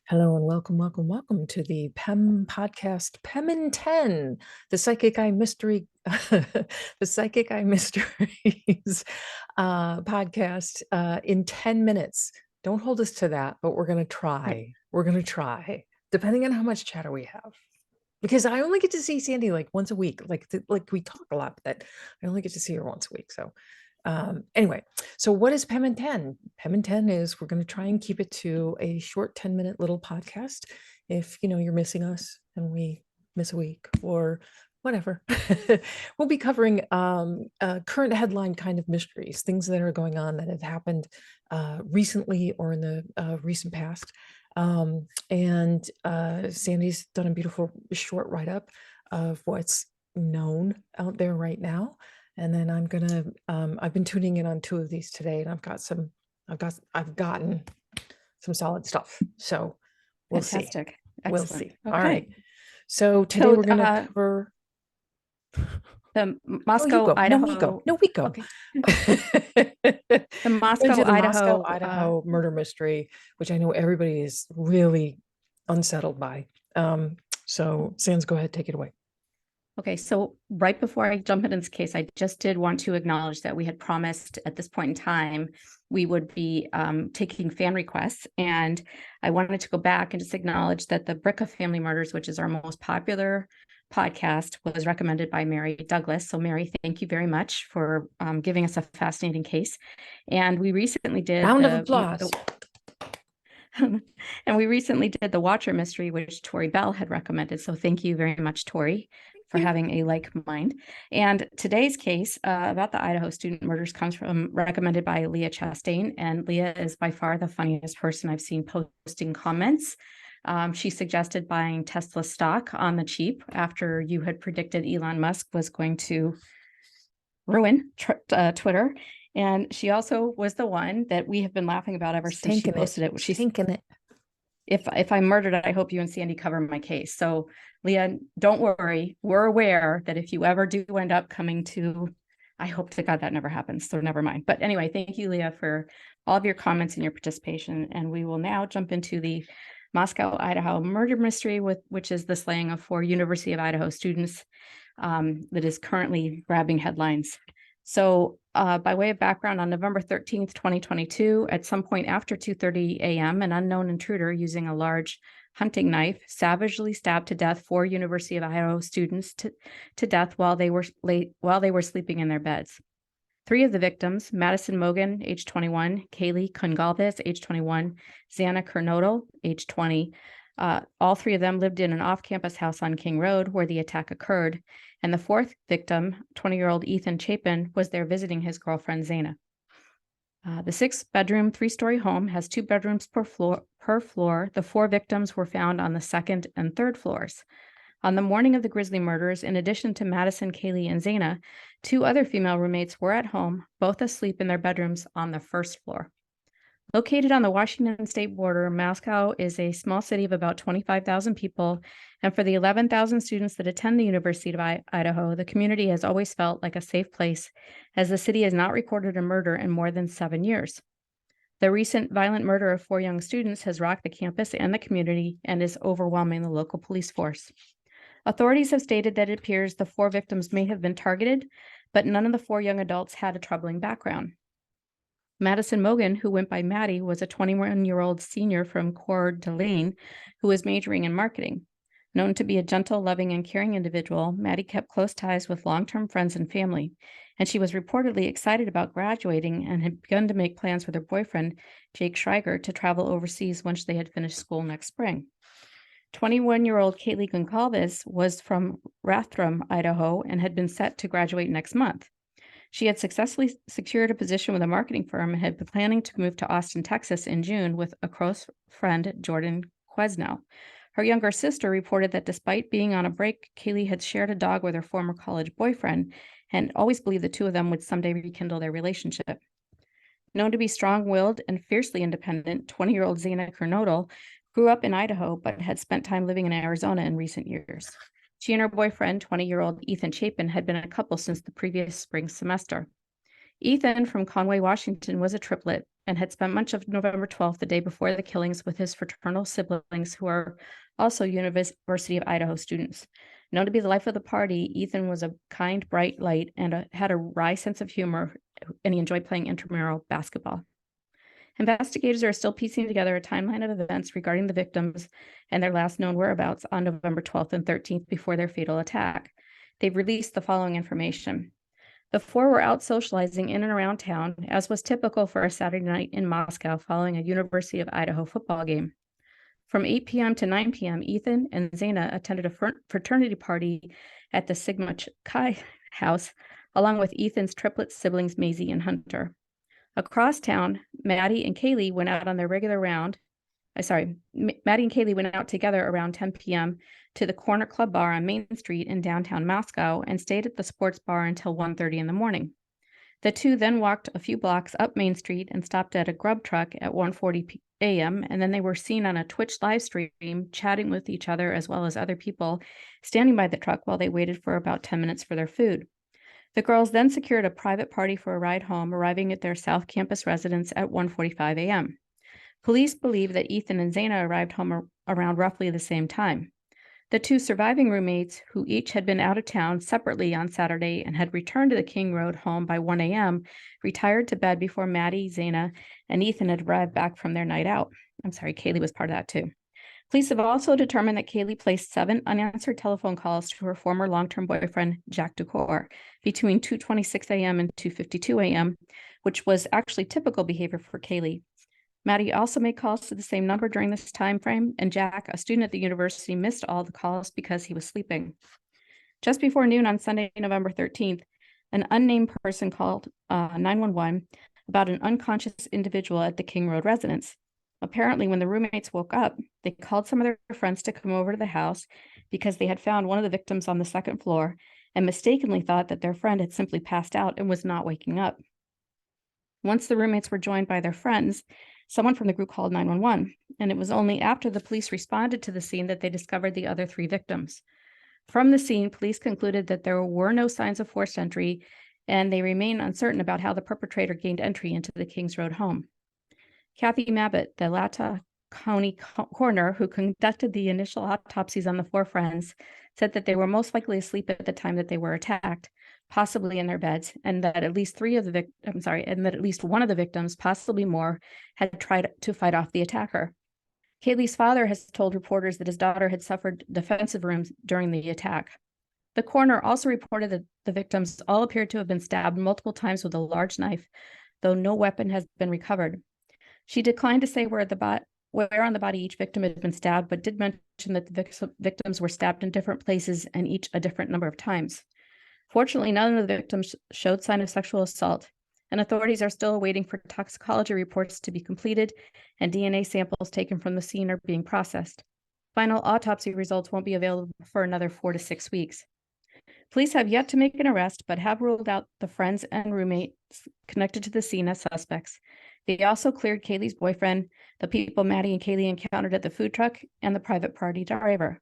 Hello and welcome to the PEM podcast, PEM in 10, the Psychic Eye Mystery, the Psychic Eye Mysteries podcast in 10 minutes. Don't hold us to that, but we're going to Right. try. We're going to try, depending on how much chatter we have. Because I only get to see Sandy like once a week. Like we talk a lot, but I only get to see her once a week. So anyway, so what is PEM in 10? PEM in 10 is we're going to try and keep it to a short 10-minute little podcast. If you're missing us and we miss a week or whatever, we'll be covering current headline kind of mysteries, things that are going on that have happened recently or in the recent past. And Sandy's done a beautiful short write-up of what's known out there right now. And then I've been tuning in on two of these today, and I've gotten some solid stuff. So we'll see. Fantastic. We'll Excellent. see. Okay. All right. So today we're going to cover the Moscow, go. Idaho. No, we go. Okay. The Moscow, Idaho murder mystery, which I know everybody is really unsettled by. So Sands, go ahead, take it away. Okay, so right before I jump into this case, I just did want to acknowledge that we had promised at this point in time we would be taking fan requests, and I wanted to go back and just acknowledge that the Bricka Family Murders, which is our most popular podcast, was recommended by Mary Douglas. So Mary, thank you very much for giving us a fascinating case. And we recently did round of applause. And we recently did the Watcher mystery, which Tori Bell had recommended. So thank you very much, Tori, for having a like mind. And today's case about the Idaho student murders comes from recommended by Leah Chastain. And Leah is by far the funniest person I've seen posting comments. She suggested buying Tesla stock on the cheap after you had predicted Elon Musk was going to ruin Twitter. And she also was the one that we have been laughing about ever since she posted it. She's thinking it. If I'm murdered, I hope you and Sandy cover my case. So Leah, don't worry. We're aware that if you ever do end up coming to, I hope to God that never happens. So never mind. But anyway, thank you, Leah, for all of your comments and your participation. And we will now jump into the Moscow, Idaho murder mystery, which is the slaying of 4 University of Idaho students that is currently grabbing headlines. So by way of background, on November 13th, 2022, at some point after 2:30 a.m., an unknown intruder using a large hunting knife savagely stabbed to death 4 University of Idaho students to death while they were sleeping in their beds. 3 of the victims, Madison Mogan, age 21, Kaylee Congalvis, age 21, Xana Kernodle, age 20, all 3 of them lived in an off-campus house on King Road where the attack occurred. And the 4th victim, 20-year-old Ethan Chapin, was there visiting his girlfriend, Xana. The 6-bedroom, 3-story home has 2 bedrooms per floor. The 4 victims were found on the 2nd and 3rd floors. On the morning of the grisly murders, in addition to Madison, Kaylee, and Xana, 2 other female roommates were at home, both asleep in their bedrooms on the 1st floor. Located on the Washington state border, Moscow is a small city of about 25,000 people, and for the 11,000 students that attend the University of Idaho, the community has always felt like a safe place, as the city has not recorded a murder in more than 7 years. The recent violent murder of 4 young students has rocked the campus and the community and is overwhelming the local police force. Authorities have stated that it appears the 4 victims may have been targeted, but none of the 4 young adults had a troubling background. Madison Mogan, who went by Maddie, was a 21-year-old senior from Coeur d'Alene who was majoring in marketing. Known to be a gentle, loving, and caring individual, Maddie kept close ties with long-term friends and family, and she was reportedly excited about graduating and had begun to make plans with her boyfriend, Jake Schreiger, to travel overseas once they had finished school next spring. 21-year-old Kaylee Goncalves was from Rathdrum, Idaho, and had been set to graduate next month. She had successfully secured a position with a marketing firm and had been planning to move to Austin, Texas in June with a close friend, Jordan Quesnell. Her younger sister reported that despite being on a break, Kaylee had shared a dog with her former college boyfriend and always believed the 2 of them would someday rekindle their relationship. Known to be strong-willed and fiercely independent, 20-year-old Xana Kernodle grew up in Idaho but had spent time living in Arizona in recent years. She and her boyfriend, 20-year-old Ethan Chapin, had been a couple since the previous spring semester. Ethan from Conway, Washington, was a triplet and had spent much of November 12th, the day before the killings, with his fraternal siblings, who are also University of Idaho students. Known to be the life of the party, Ethan was a kind, bright light and had a wry sense of humor, and he enjoyed playing intramural basketball. Investigators are still piecing together a timeline of events regarding the victims and their last known whereabouts on November 12th and 13th before their fatal attack. They've released the following information. The four were out socializing in and around town, as was typical for a Saturday night in Moscow following a University of Idaho football game. From 8 p.m. to 9 p.m., Ethan and Zaina attended a fraternity party at the Sigma Chi house, along with Ethan's triplet siblings, Maisie and Hunter. Across town, Maddie and Kaylee went out on their regular round. Maddie and Kaylee went out together around 10 p.m. to the Corner Club Bar on Main Street in downtown Moscow and stayed at the sports bar until 1:30 in the morning. The two then walked a few blocks up Main Street and stopped at a grub truck at 1:40 a.m. And then they were seen on a Twitch live stream chatting with each other as well as other people standing by the truck while they waited for about 10 minutes for their food. The girls then secured a private party for a ride home, arriving at their South Campus residence at 1:45 a.m. Police believe that Ethan and Zaina arrived home around roughly the same time. The two surviving roommates, who each had been out of town separately on Saturday and had returned to the King Road home by 1 a.m., retired to bed before Maddie, Zaina, and Ethan had arrived back from their night out. Kaylee was part of that too. Police have also determined that Kaylee placed 7 unanswered telephone calls to her former long-term boyfriend, Jack Ducour, between 2:26 a.m. and 2:52 a.m., which was actually typical behavior for Kaylee. Maddie also made calls to the same number during this time frame, and Jack, a student at the university, missed all the calls because he was sleeping. Just before noon on Sunday, November 13th, an unnamed person called 911 about an unconscious individual at the King Road residence. Apparently, when the roommates woke up, they called some of their friends to come over to the house because they had found one of the victims on the second floor and mistakenly thought that their friend had simply passed out and was not waking up. Once the roommates were joined by their friends, someone from the group called 911, and it was only after the police responded to the scene that they discovered the other 3 victims. From the scene, police concluded that there were no signs of forced entry, and they remain uncertain about how the perpetrator gained entry into the Kings Road home. Kathy Mabbitt, the Latah County coroner who conducted the initial autopsies on the 4 friends, said that they were most likely asleep at the time that they were attacked, possibly in their beds, and that at least one of the victims, possibly more, had tried to fight off the attacker. Kaylee's father has told reporters that his daughter had suffered defensive wounds during the attack. The coroner also reported that the victims all appeared to have been stabbed multiple times with a large knife, though no weapon has been recovered. She declined to say where on the body each victim had been stabbed, but did mention that the victims were stabbed in different places and each a different number of times. Fortunately, none of the victims showed sign of sexual assault, and authorities are still waiting for toxicology reports to be completed, and DNA samples taken from the scene are being processed. Final autopsy results won't be available for another 4 to 6 weeks. Police have yet to make an arrest, but have ruled out the friends and roommates connected to the scene as suspects. They also cleared Kaylee's boyfriend, the people Maddie and Kaylee encountered at the food truck, and the private party driver.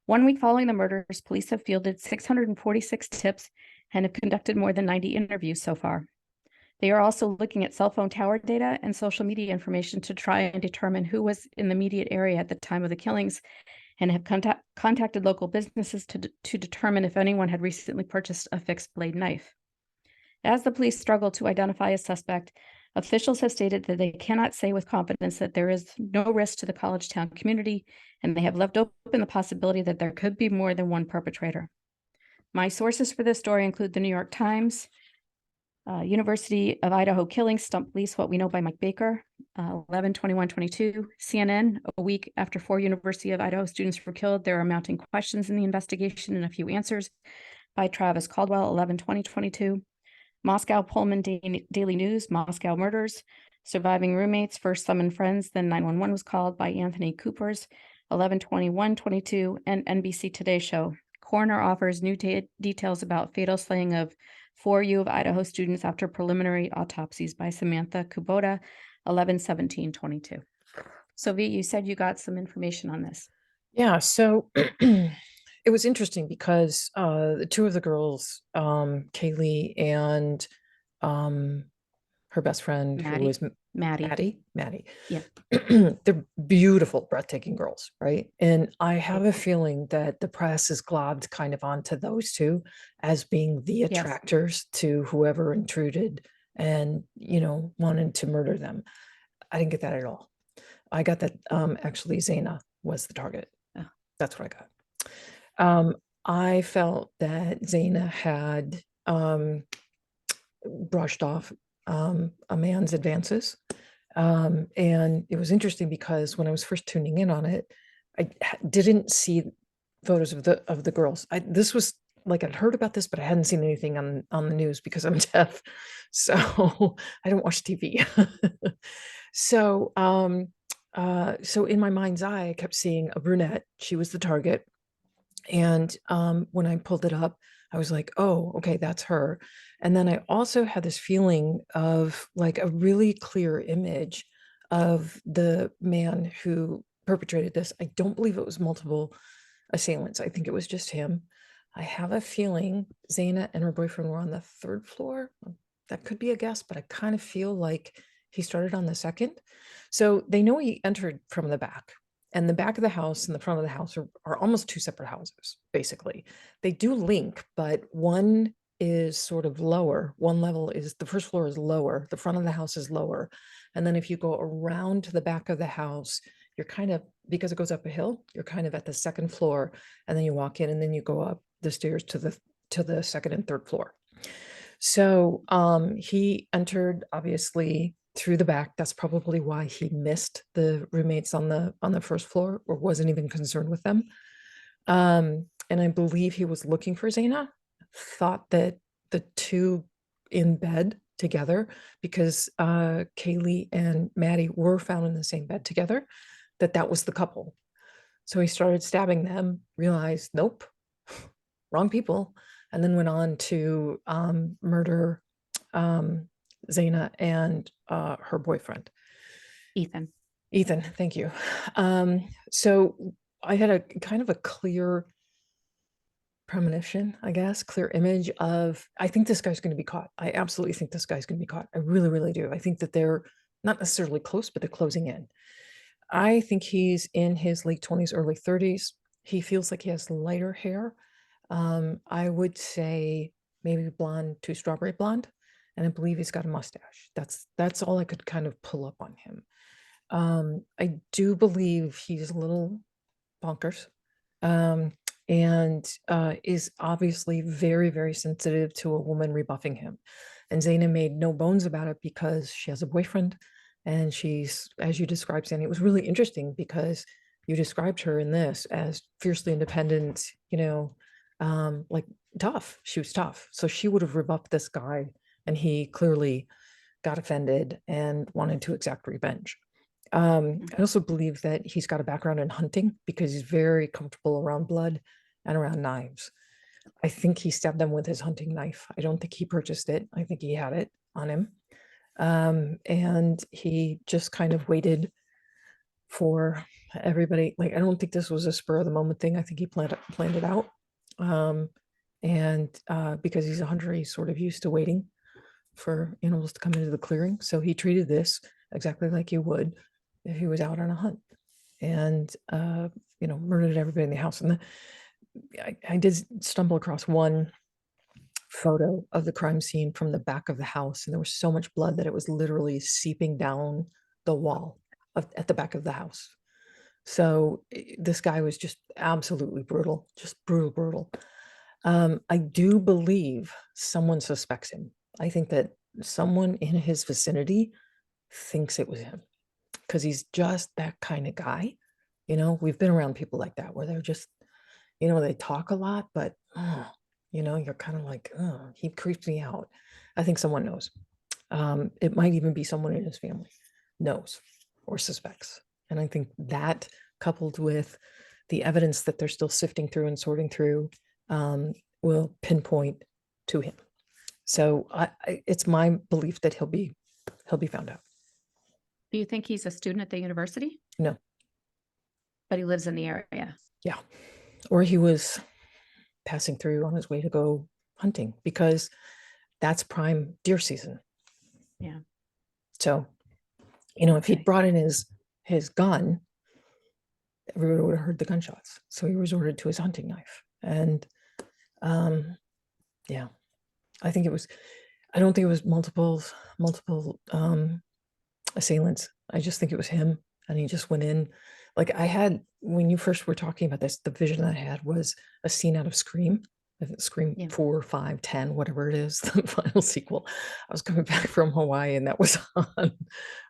1 week following the murders, police have fielded 646 tips and have conducted more than 90 interviews so far. They are also looking at cell phone tower data and social media information to try and determine who was in the immediate area at the time of the killings, and have contacted local businesses to determine if anyone had recently purchased a fixed blade knife. As the police struggle to identify a suspect, officials have stated that they cannot say with confidence that there is no risk to the college town community, and they have left open the possibility that there could be more than one perpetrator. My sources for this story include the New York Times, University of Idaho killings stump police, what we know by Mike Baker, 11/21/22, CNN, a week after 4 University of Idaho students were killed, there are mounting questions in the investigation and a few answers, by Travis Caldwell, 11/20/22, Moscow Pullman Daily News, Moscow murders, surviving roommates, first summoned friends, then 911 was called, by Anthony Coopers, 11/21/22, and NBC Today Show. Coroner offers new details about fatal slaying of 4 U of Idaho students after preliminary autopsies, by Samantha Kubota, 11/17/22. So V, you said you got some information on this. Yeah, so it was interesting because the 2 of the girls, Kaylee and her best friend who Maddie, was Maddie. Maddie. Yeah. They're beautiful, breathtaking girls, right? And I have a Beautiful. feeling that the press is globbed kind of onto those two as being the Yes. attractors to whoever intruded and, wanted to murder them. I didn't get that at all. I got that actually Zaina was the target. Oh. That's what I got. I felt that Zaina had brushed off a man's advances. And it was interesting because when I was first tuning in on it, I didn't see photos of the girls. This was like I'd heard about this, but I hadn't seen anything on the news because I'm deaf, so I don't watch TV. So so in my mind's eye, I kept seeing a brunette. She was the target. And when I pulled it up, I was like, oh, okay, that's her. And then I also had this feeling of like a really clear image of the man who perpetrated this. I don't believe it was multiple assailants. I think it was just him. I have a feeling Zaina and her boyfriend were on the third floor. That could be a guess, but I kind of feel like he started on the second. So they know he entered from the back. And the back of the house and the front of the house are almost two separate houses, basically. They do link, but one is sort of lower. One level is the first floor is lower, the front of the house is lower. And then if you go around to the back of the house, you're kind of, because it goes up a hill, you're kind of at the second floor, and then you walk in and then you go up the stairs to the second and third floor. So he entered obviously through the back. That's probably why he missed the roommates on the first floor or wasn't even concerned with them. And I believe he was looking for Zaina, thought that the two in bed together, because Kaylee and Maddie were found in the same bed together, that was the couple. So he started stabbing them, realized, nope, wrong people, and then went on to murder Zaina and her boyfriend. Ethan. Ethan, thank you. So I had a kind of a clear premonition, I guess, clear image of, I think this guy's going to be caught. I absolutely think this guy's going to be caught. I really, really do. I think that they're not necessarily close, but they're closing in. I think he's in his late 20s, early 30s. He feels like he has lighter hair. I would say maybe blonde to strawberry blonde. And I believe he's got a mustache. That's all I could kind of pull up on him. I do believe he's a little bonkers. And is obviously very, very sensitive to a woman rebuffing him. And Zaina made no bones about it because she has a boyfriend and she's, as you described, Sandy, it was really interesting because you described her in this as fiercely independent, like tough. She was tough. So she would have rebuffed this guy and he clearly got offended and wanted to exact revenge. I also believe that he's got a background in hunting because he's very comfortable around blood and around knives. I think he stabbed them with his hunting knife. I don't think he purchased it. I think he had it on him. And he just kind of waited for everybody. Like, I don't think this was a spur of the moment thing. I think he planned it out. And because he's a hunter, he's sort of used to waiting for animals to come into the clearing. So he treated this exactly like you would if he was out on a hunt, and murdered everybody in the house. And I did stumble across one photo of the crime scene from the back of the house, and there was so much blood that it was literally seeping down the wall at the back of the house. So this guy was just absolutely brutal, just brutal. I do believe someone suspects him. I think that someone in his vicinity thinks it was him because he's just that kind of guy. We've been around people like that where they're just, they talk a lot, but, you're kind of like, oh, he creeps me out. I think someone knows. It might even be someone in his family knows or suspects. And I think that coupled with the evidence that they're still sifting through and sorting through will pinpoint to him. So it's my belief that he'll be found out. Do you think he's a student at the university? No. But he lives in the area. Yeah. Or he was passing through on his way to go hunting, because that's prime deer season. Yeah. So, you know, if he'd Okay. brought in his gun, everybody would have heard the gunshots. So he resorted to his hunting knife. And yeah, I think it was, I don't think it was multiple assailants. I just think it was him. And he just went in. Like I had, when you first were talking about this, the vision I had was a scene out of Scream. I think Scream Yeah. 4, 5, 10, whatever it is, the final sequel. I was coming back from Hawaii and that was on. I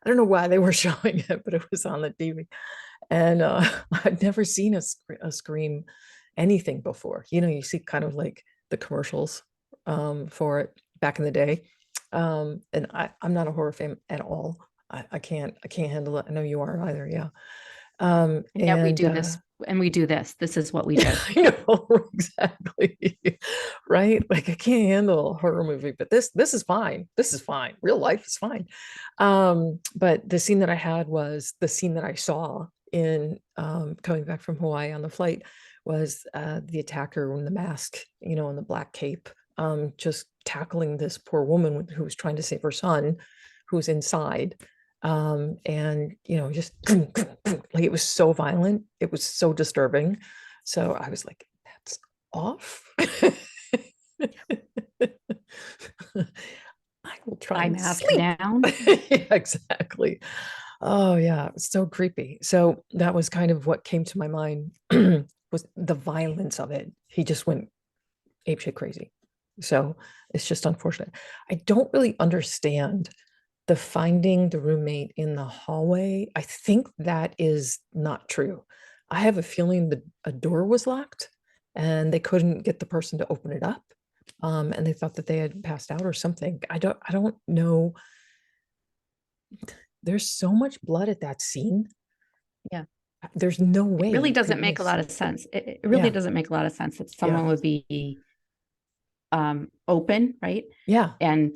don't know why they were showing it, but it was on the TV. And I'd never seen a Scream anything before. You know, you see kind of like the commercials for it back in the day. And I'm not a horror fan at all. I can't handle it. I know you are either. Yeah. And yet we And do this, and we do this. This is what we do. I know exactly. Right? Like I can't handle a horror movie, but this is fine. This is fine. Real life is fine. But the scene that I had was the scene that I saw in coming back from Hawaii on the flight was the attacker in the mask, you know, in the black cape, just tackling this poor woman who was trying to save her son, who was inside. And you know, just like it was so violent, it was so disturbing. So I was like, that's off. I will try Eye and mask sleep. down. Yeah, exactly. Oh yeah, it was so creepy. So that was kind of what came to my mind was the violence of it. He just went apeshit crazy. So it's just unfortunate. I don't really understand the finding the roommate in the hallway. I think that is not true. I have a feeling that a door was locked and they couldn't get the person to open it up. And they thought that they had passed out or something. I don't know. There's so much blood at that scene. Yeah. There's no It way really you could doesn't make a miss. lot of sense. It really Yeah, doesn't make a lot of sense that yeah, someone would be open, right? yeah, And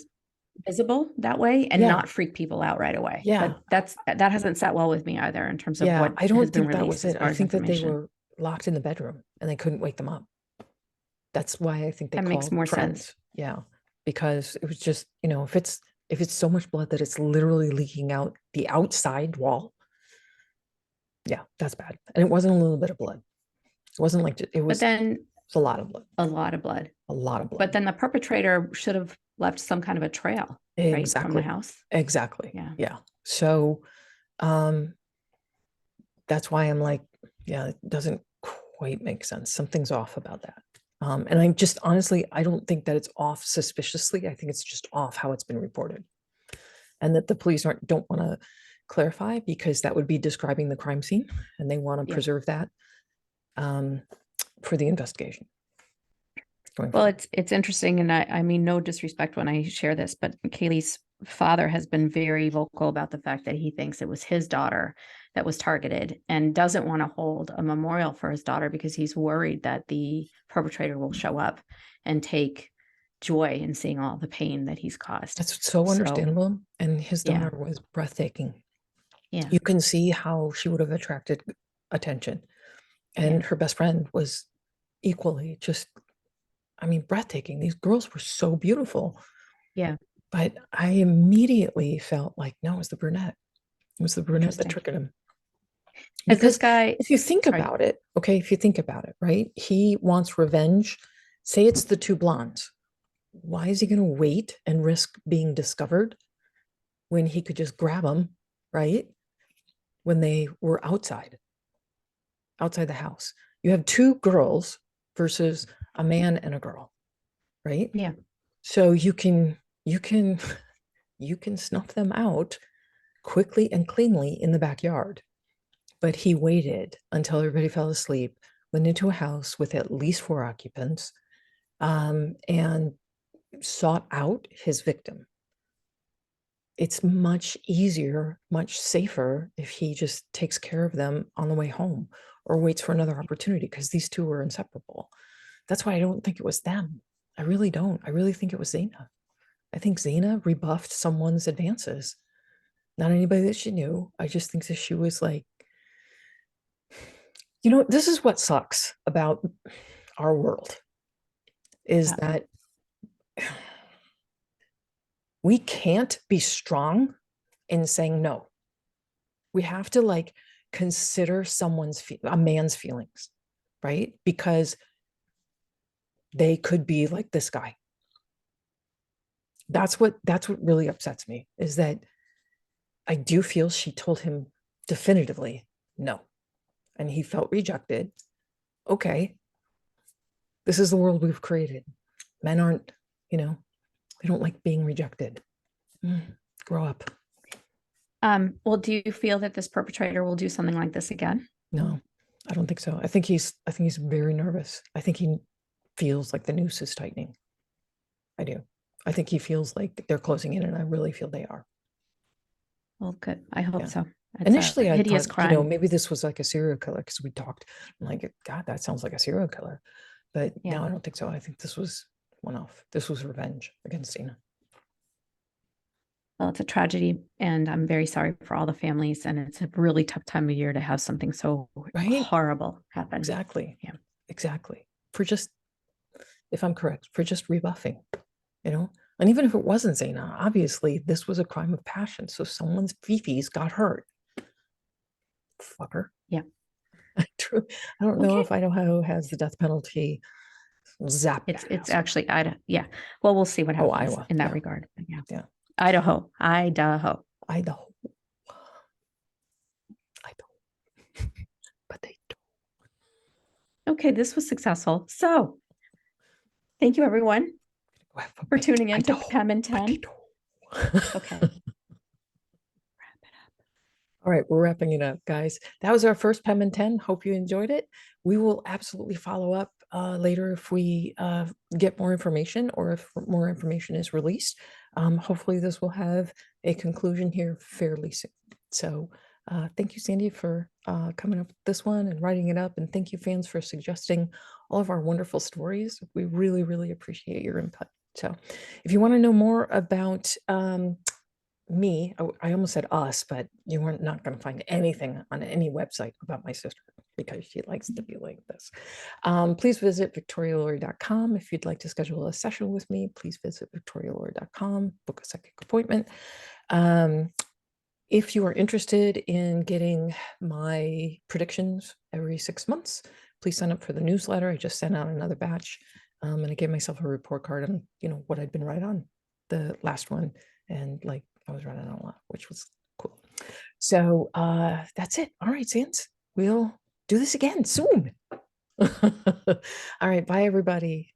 visible that way and yeah, not freak people out right away. yeah, But that hasn't sat well with me either in terms of yeah. what I has don't been think that was released as it. I far as think that they information. were locked in the bedroom and they couldn't wake them up. That's why I think they That makes called more sense. friends. Yeah, because it was just, you know, if it's so much blood that it's literally leaking out the outside wall, yeah, that's bad. And it wasn't a little bit of blood. It wasn't like it But was, it then was a lot of blood, a lot of blood. a lot of But blood. then the perpetrator should have left some kind of a trail, right, from the Exactly. house. Exactly. Yeah. Yeah. So um that's why I'm like, yeah, it doesn't quite make sense. Something's off about that. And I just honestly, I don't think that it's off suspiciously. I think it's just off how it's been reported. And that the police don't want to clarify because that would be describing the crime scene and they want to Yeah. preserve that um, for the investigation going Well, forward. it's interesting, and I mean no disrespect when I share this, but Kaylee's father has been very vocal about the fact that he thinks it was his daughter that was targeted and doesn't want to hold a memorial for his daughter because he's worried that the perpetrator will show up and take joy in seeing all the pain that he's caused. That's so So, understandable. And his yeah, daughter was breathtaking. yeah, You can see how she would have attracted attention. yeah, And her best friend was equally just, I mean, breathtaking. These girls were so beautiful. yeah. But I immediately felt like, no, it was the brunette. It was the brunette that Interesting. triggered him. Has this Because guy, if you think sorry, about it, okay, if you think about it, right? He wants revenge. Say it's the two blondes. Why is he going to wait and risk being discovered when he could just grab them, right? When they were outside the house. You have two girls versus a man and a girl, right? yeah, So you can you can snuff them out quickly and cleanly in the backyard. But he waited until everybody fell asleep, went into a house with at least 4 occupants, and sought out his victim. It's much easier, much safer if he just takes care of them on the way home or waits for another opportunity because these two were inseparable. That's why I don't think it was them. I really don't. I really think it was Zaina. I think Zaina rebuffed someone's advances, not anybody that she knew. I just think that she was like, you know, this is what sucks about our world is yeah, that we can't be strong in saying no. We have to like consider a man's feelings, right? Because they could be like this guy. That's what really upsets me, is that I do feel she told him definitively no, and he felt rejected. Okay, this is the world we've created. Men aren't, they don't like being rejected. Grow up. Well, do you feel that this perpetrator will do something like this again? No, I don't think so. I think he's very nervous. I think he feels like the noose is tightening. I do. I think he feels like they're closing in, and I really feel they are. Well, good. I hope Yeah. so. It's Initially, a I hideous thought, crime. maybe this was like a serial killer, because we talked. I'm like, God, that sounds like a serial killer. But Yeah. no, I don't think so. I think this was one-off. This was revenge against Dina. Well, it's a tragedy, and I'm very sorry for all the families. And it's a really tough time of year to have something so Right? horrible happen. Exactly. Yeah. Exactly. For just, if I'm correct, for just rebuffing, And even if it wasn't Zaina, obviously this was a crime of passion. So someone's fifis got hurt. Fucker. Yeah. I don't know Okay. if Idaho has the death penalty. Zap It's that it's asshole. actually Idaho. Yeah. Well, we'll see what Oh, happens Iowa. in that Yeah. regard. But yeah. Yeah. Idaho. Idaho. But they don't. Okay, this was successful. So thank you, everyone, for tuning in to PEM in 10. Okay. All right, we're wrapping it up, guys. That was our first PEM in 10. Hope you enjoyed it. We will absolutely follow up later if we get more information, or if more information is released. Hopefully this will have a conclusion here fairly soon. So thank you, Sandy, for coming up with this one and writing it up. And thank you, fans, for suggesting all of our wonderful stories. We really, really appreciate your input. So if you want to know more about me, I almost said us, but you weren't not going to find anything on any website about my sister, because she likes to be like this. Please visit victorialori.com. If you'd like to schedule a session with me, please visit victorialori.com, book a psychic appointment. If you are interested in getting my predictions every 6 months, please sign up for the newsletter. I just sent out another batch, and I gave myself a report card on, what I'd been right on the last one. And like, I was running on a lot, which was cool. So that's it. All right, Sans, we'll do this again soon. All right, bye, everybody.